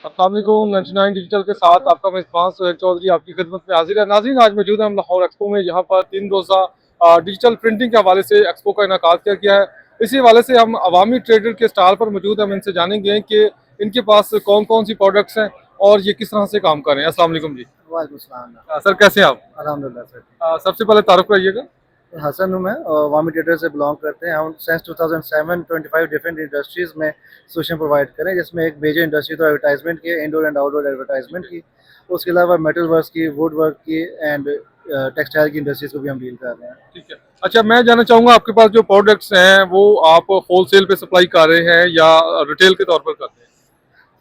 अस्सलाम वालेकुम। 99 डिजिटल के साथ आपका मेज़बान सुहेल चौधरी आपकी खिदमत में हाजिर है। नाज़रीन, आज मौजूद है हम लाहौर एक्सपो में, यहाँ पर 3 रोज़ा डिजिटल प्रिंटिंग के हवाले से एक्सपो का इनेकाद किया गया है। इसी हवाले से हम अवामी ट्रेडर के स्टॉल पर मौजूद हैं, हम इनसे जानेंगे कि इनके पास कौन कौन सी प्रोडक्ट्स हैं और ये किस तरह से काम कर रहे हैं। अस्सलाम वालेकुम जी। वालेकुम सलाम। सर, कैसे हैं आप? अल्हम्दुलिल्लाह सर। सबसे पहले तारुफ कराइएगा। हसन हूँ मैं और वामी ट्रेडर से बिलोंग करते हैं हम। सिंस 2007 25 डिफरेंट इंडस्ट्रीज़ में सोल्यूशन प्रोवाइड करें, जिसमें एक मेजर इंडस्ट्री तो एडवर्टाइजमेंट की है, इंडोर एंड आउटडोर एडवर्टाइजमेंट की। उसके अलावा मेटल वर्क्स की, वुड वर्क की एंड टेक्सटाइल की इंडस्ट्रीज़ को भी हम डील कर रहे हैं। ठीक है। अच्छा, मैं जानना चाहूँगा आपके पास जो प्रोडक्ट्स हैं वो आप होलसेल पे सप्लाई कर रहे हैं या रिटेल के तौर पर करते हैं?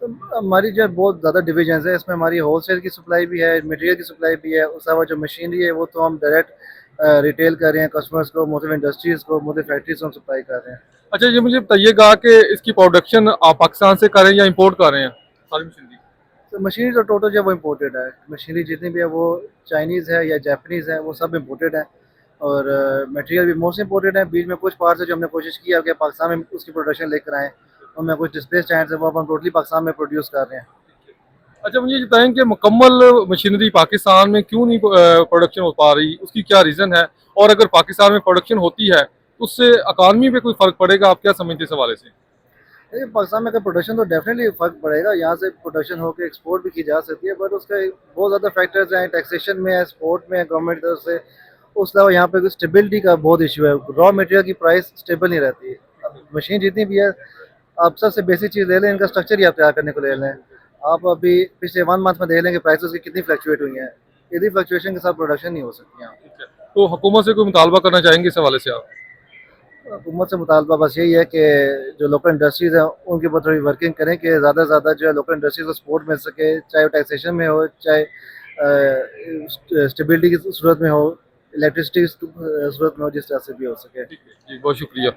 तो हमारी जो बहुत ज़्यादा डिविजन्स है, इसमें हमारी होलसेल की सप्लाई भी है, मटेरियल की सप्लाई भी है। उसके अलावा जो मशीनरी है वो तो हम डायरेक्ट रिटेल कर रहे हैं, कस्टमर्स को, मुख्तलिफ इंडस्ट्रीज़ को, मुख्तलिफ फैक्ट्रीज को हम सप्लाई कर रहे हैं। अच्छा, ये मुझे बताइएगा कि इसकी प्रोडक्शन आप पाकिस्तान से कर रहे हैं या इंपोर्ट कर रहे हैं सारी मशीनरी? तो मशीनरी जो टोटल जो है वो इम्पोर्टेड है। मशीनरी जितनी भी है वो चाइनीज़ है या जापानीज़ है, वो सब इम्पोर्टेड है। और मटेरियल भी मोस्ट इम्पोर्टेड है। बीच में कुछ पार्ट्स है जो हमने कोशिश की है कि पाकिस्तान में उसकी प्रोडक्शन लेकर आएँ। उनमें कुछ डिस्प्ले स्टैंड्स है वो अब हम टोटली पाकिस्तान में प्रोड्यूस कर रहे हैं। अच्छा, मुझे ये बताएं कि मुकम्मल मशीनरी पाकिस्तान में क्यों नहीं प्रोडक्शन हो पा रही, उसकी क्या रीज़न है? और अगर पाकिस्तान में प्रोडक्शन होती है तो उससे इकानमी पे कोई फ़र्क पड़ेगा, आप क्या समझते हैं इस हवाले से? देखिए, पाकिस्तान में अगर प्रोडक्शन तो डेफिनेटली फ़र्क पड़ेगा। यहाँ से प्रोडक्शन होकर एक्सपोर्ट भी की जा सकती है, बट उसका एक बहुत ज़्यादा फैक्टर्स हैं, टैक्सेशन में है, एक्सपोर्ट में है गवर्नमेंट की तरफ से। उसके अलावा यहाँ पे स्टेबिलिटी का बहुत इशू है। रॉ मटेरियल की प्राइस स्टेबल नहीं रहती है। अब मशीन जितनी भी है, आप सबसे बेसिक चीज़ ले लें, इनका स्ट्रक्चर ही आप तैयार करने को ले लें। आप अभी पिछले 1 मंथ में देख लें कि प्राइसेस की कितनी फ्लक्चुएट हुई हैं। इतनी फ्लक्चुएशन के साथ प्रोडक्शन नहीं हो सकती यहाँ। ठीक है। तो हुकूमत से कोई मुतालबा करना चाहेंगे इस हवाले से आप? हुकूमत से मुतालबा बस यही है कि जो लोकल इंडस्ट्रीज़ हैं उनके ऊपर थोड़ी वर्किंग करें कि ज़्यादा से ज़्यादा जो है लोकल इंडस्ट्रीज़ को सपोर्ट मिल सके, चाहे वो टैक्सेशन में हो, चाहे स्टेबिलिटी की सूरत में हो, इलेक्ट्रिसिटी की सूरत में हो, जिस तरह से भी हो सके। ठीक है जी, बहुत शुक्रिया।